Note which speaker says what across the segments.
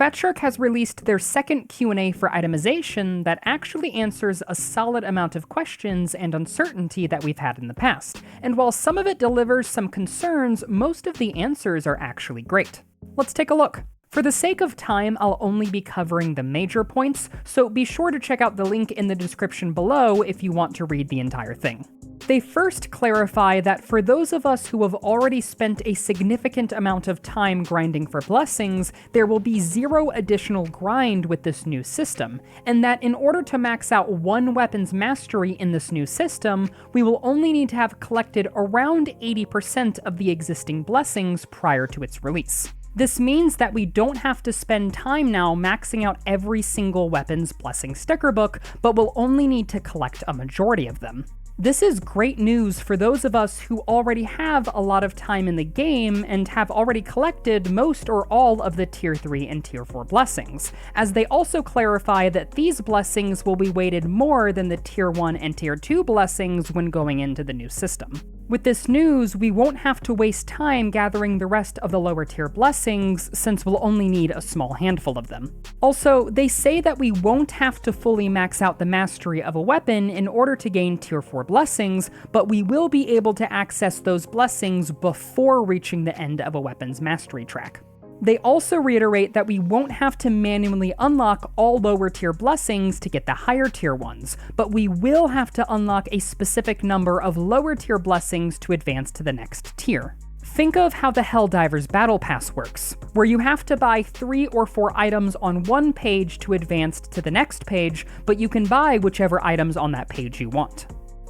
Speaker 1: Fatshark has released their second Q&A for itemization that actually answers a solid amount of questions and uncertainty that we've had in the past, and while some of it delivers some concerns, most of the answers are actually great. Let's take a look. For the sake of time, I'll only be covering the major points, so be sure to check out the link in the description below if you want to read the entire thing. They first clarify that for those of us who have already spent a significant amount of time grinding for blessings, there will be 0 additional grind with this new system, and that in order to max out one weapon's mastery in this new system, we will only need to have collected around 80% of the existing blessings prior to its release. This means that we don't have to spend time now maxing out every single weapon's blessing sticker book, but we'll only need to collect a majority of them. This is great news for those of us who already have a lot of time in the game and have already collected most or all of the Tier 3 and Tier 4 blessings, as they also clarify that these blessings will be weighted more than the Tier 1 and Tier 2 blessings when going into the new system. With this news, we won't have to waste time gathering the rest of the lower tier blessings, since we'll only need a small handful of them. Also, they say that we won't have to fully max out the mastery of a weapon in order to gain Tier 4 blessings, but we will be able to access those blessings before reaching the end of a weapon's mastery track. They also reiterate that we won't have to manually unlock all lower tier blessings to get the higher tier ones, but we will have to unlock a specific number of lower tier blessings to advance to the next tier. Think of how the Helldiver's Battle Pass works, where you have to buy 3 or 4 items on one page to advance to the next page, but you can buy whichever items on that page you want.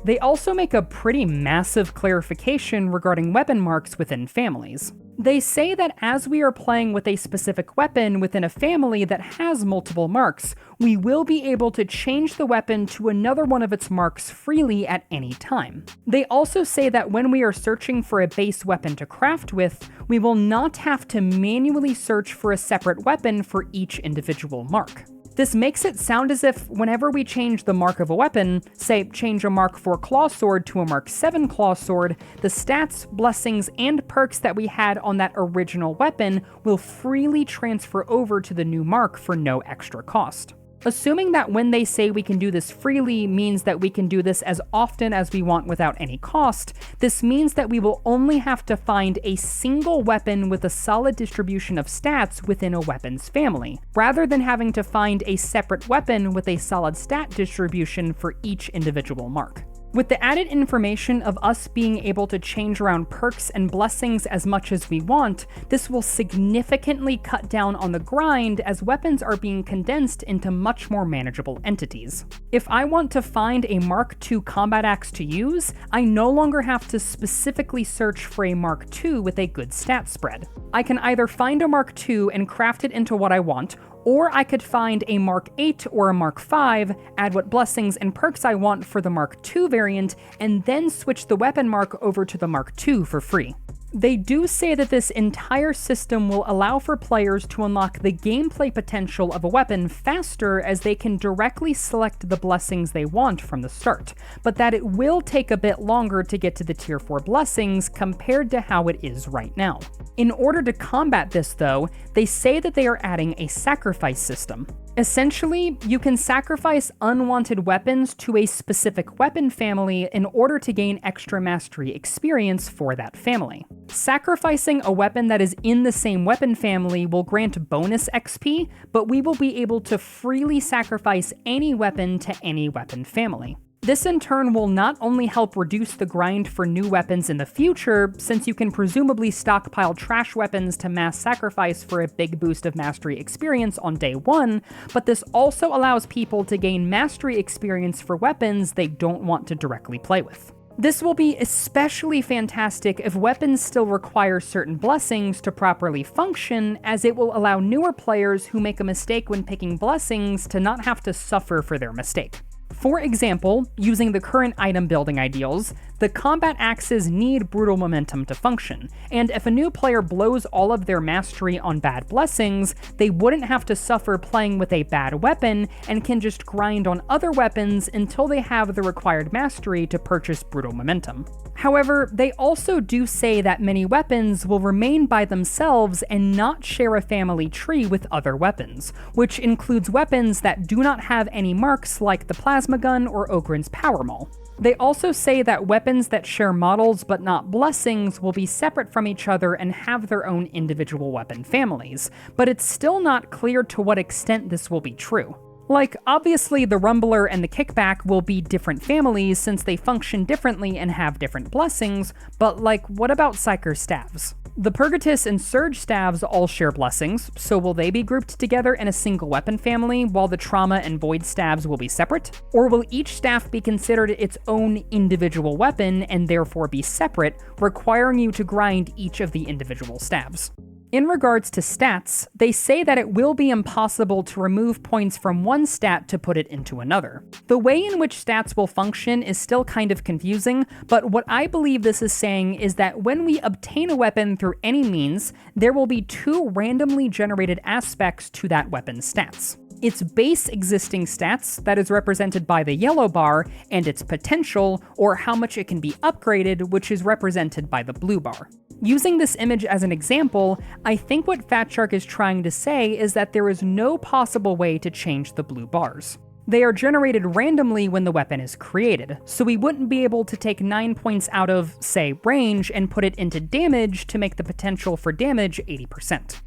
Speaker 1: They also make a pretty massive clarification regarding weapon marks within families. They say that as we are playing with a specific weapon within a family that has multiple marks, we will be able to change the weapon to another one of its marks freely at any time. They also say that when we are searching for a base weapon to craft with, we will not have to manually search for a separate weapon for each individual mark. This makes it sound as if whenever we change the mark of a weapon, say change a Mark 4 Claw Sword to a Mark 7 Claw Sword, the stats, blessings, and perks that we had on that original weapon will freely transfer over to the new mark for no extra cost. Assuming that when they say we can do this freely means that we can do this as often as we want without any cost, this means that we will only have to find a single weapon with a solid distribution of stats within a weapon's family, rather than having to find a separate weapon with a solid stat distribution for each individual mark. With the added information of us being able to change around perks and blessings as much as we want, this will significantly cut down on the grind as weapons are being condensed into much more manageable entities. If I want to find a Mark II combat axe to use, I no longer have to specifically search for a Mark II with a good stat spread. I can either find a Mark II and craft it into what I want, or I could find a Mark 8 or a Mark 5, add what blessings and perks I want for the Mark II variant, and then switch the weapon mark over to the Mark II for free. They do say that this entire system will allow for players to unlock the gameplay potential of a weapon faster as they can directly select the blessings they want from the start, but that it will take a bit longer to get to the Tier 4 blessings compared to how it is right now. In order to combat this though, they say that they are adding a sacrifice system. Essentially, you can sacrifice unwanted weapons to a specific weapon family in order to gain extra mastery experience for that family. Sacrificing a weapon that is in the same weapon family will grant bonus XP, but we will be able to freely sacrifice any weapon to any weapon family. This in turn will not only help reduce the grind for new weapons in the future, since you can presumably stockpile trash weapons to mass sacrifice for a big boost of mastery experience on day 1, but this also allows people to gain mastery experience for weapons they don't want to directly play with. This will be especially fantastic if weapons still require certain blessings to properly function, as it will allow newer players who make a mistake when picking blessings to not have to suffer for their mistake. For example, using the current item building ideals, the combat axes need brutal momentum to function, and if a new player blows all of their mastery on bad blessings, they wouldn't have to suffer playing with a bad weapon and can just grind on other weapons until they have the required mastery to purchase brutal momentum. However, they also do say that many weapons will remain by themselves and not share a family tree with other weapons, which includes weapons that do not have any marks like the plasma gun or Ogryn's power maul. They also say that weapons that share models but not blessings will be separate from each other and have their own individual weapon families, but it's still not clear to what extent this will be true. Like, obviously the Rumbler and the Kickback will be different families since they function differently and have different blessings, but like, what about Psyker staves? The Purgatus and Surge staves all share blessings, so will they be grouped together in a single weapon family while the Trauma and Void staves will be separate? Or will each staff be considered its own individual weapon and therefore be separate, requiring you to grind each of the individual staves? In regards to stats, they say that it will be impossible to remove points from one stat to put it into another. The way in which stats will function is still kind of confusing, but what I believe this is saying is that when we obtain a weapon through any means, there will be two randomly generated aspects to that weapon's stats. Its base existing stats, that is represented by the yellow bar, and its potential, or how much it can be upgraded, which is represented by the blue bar. Using this image as an example, I think what Fatshark is trying to say is that there is no possible way to change the blue bars. They are generated randomly when the weapon is created, so we wouldn't be able to take 9 points out of, say, range and put it into damage to make the potential for damage 80%.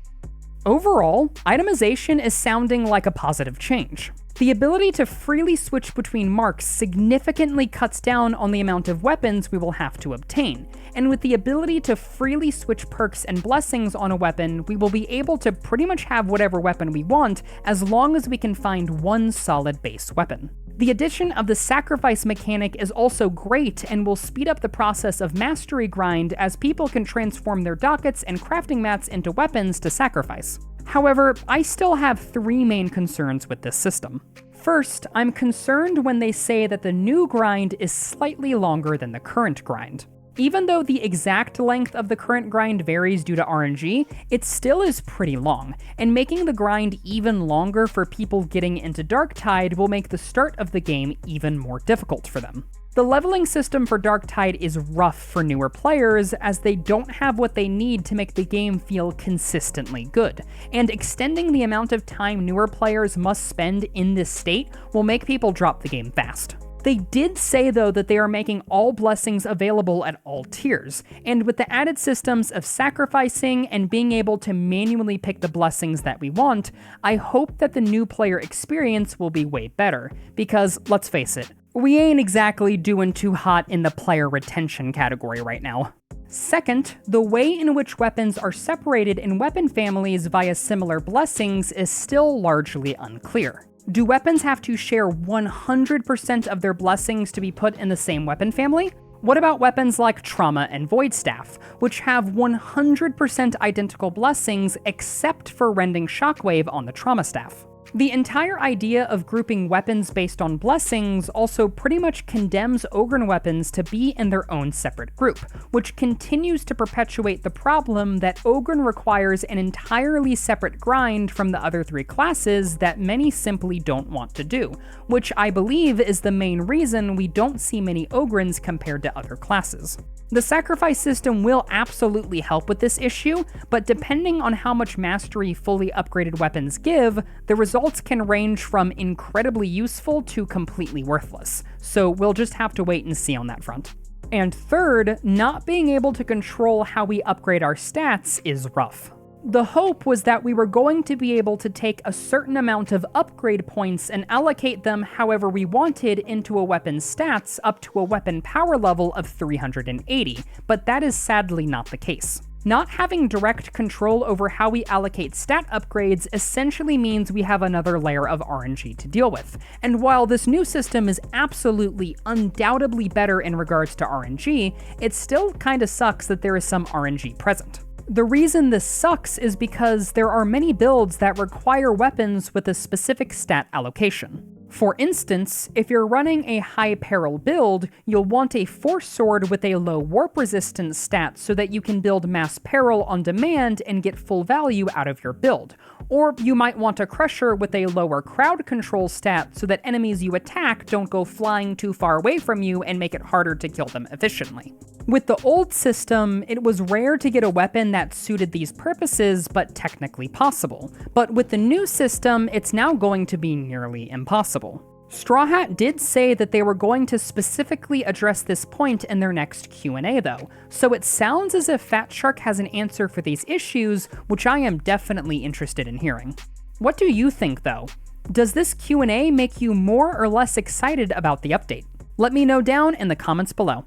Speaker 1: Overall, itemization is sounding like a positive change. The ability to freely switch between marks significantly cuts down on the amount of weapons we will have to obtain, and with the ability to freely switch perks and blessings on a weapon, we will be able to pretty much have whatever weapon we want as long as we can find one solid base weapon. The addition of the sacrifice mechanic is also great and will speed up the process of mastery grind as people can transform their dockets and crafting mats into weapons to sacrifice. However, I still have three main concerns with this system. First, I'm concerned when they say that the new grind is slightly longer than the current grind. Even though the exact length of the current grind varies due to RNG, it still is pretty long, and making the grind even longer for people getting into Darktide will make the start of the game even more difficult for them. The leveling system for Darktide is rough for newer players, as they don't have what they need to make the game feel consistently good, and extending the amount of time newer players must spend in this state will make people drop the game fast. They did say, though, that they are making all blessings available at all tiers, and with the added systems of sacrificing and being able to manually pick the blessings that we want, I hope that the new player experience will be way better, because, let's face it, we ain't exactly doing too hot in the player retention category right now. Second, the way in which weapons are separated in weapon families via similar blessings is still largely unclear. Do weapons have to share 100% of their blessings to be put in the same weapon family? What about weapons like Trauma and Void Staff, which have 100% identical blessings except for Rending Shockwave on the Trauma Staff? The entire idea of grouping weapons based on blessings also pretty much condemns Ogryn weapons to be in their own separate group, which continues to perpetuate the problem that Ogryn requires an entirely separate grind from the other three classes that many simply don't want to do, which I believe is the main reason we don't see many Ogryns compared to other classes. The sacrifice system will absolutely help with this issue, but depending on how much mastery fully upgraded weapons give, the results can range from incredibly useful to completely worthless, so we'll just have to wait and see on that front. And third, not being able to control how we upgrade our stats is rough. The hope was that we were going to be able to take a certain amount of upgrade points and allocate them however we wanted into a weapon's stats up to a weapon power level of 380, but that is sadly not the case. Not having direct control over how we allocate stat upgrades essentially means we have another layer of RNG to deal with, and while this new system is absolutely, undoubtedly better in regards to RNG, it still kinda sucks that there is some RNG present. The reason this sucks is because there are many builds that require weapons with a specific stat allocation. For instance, if you're running a high peril build, you'll want a force sword with a low warp resistance stat so that you can build mass peril on demand and get full value out of your build. Or you might want a Crusher with a lower crowd control stat so that enemies you attack don't go flying too far away from you and make it harder to kill them efficiently. With the old system, it was rare to get a weapon that suited these purposes, but technically possible. But with the new system, it's now going to be nearly impossible. Straw Hat did say that they were going to specifically address this point in their next Q&A though, so it sounds as if Fat Shark has an answer for these issues, which I am definitely interested in hearing. What do you think though? Does this Q&A make you more or less excited about the update? Let me know down in the comments below.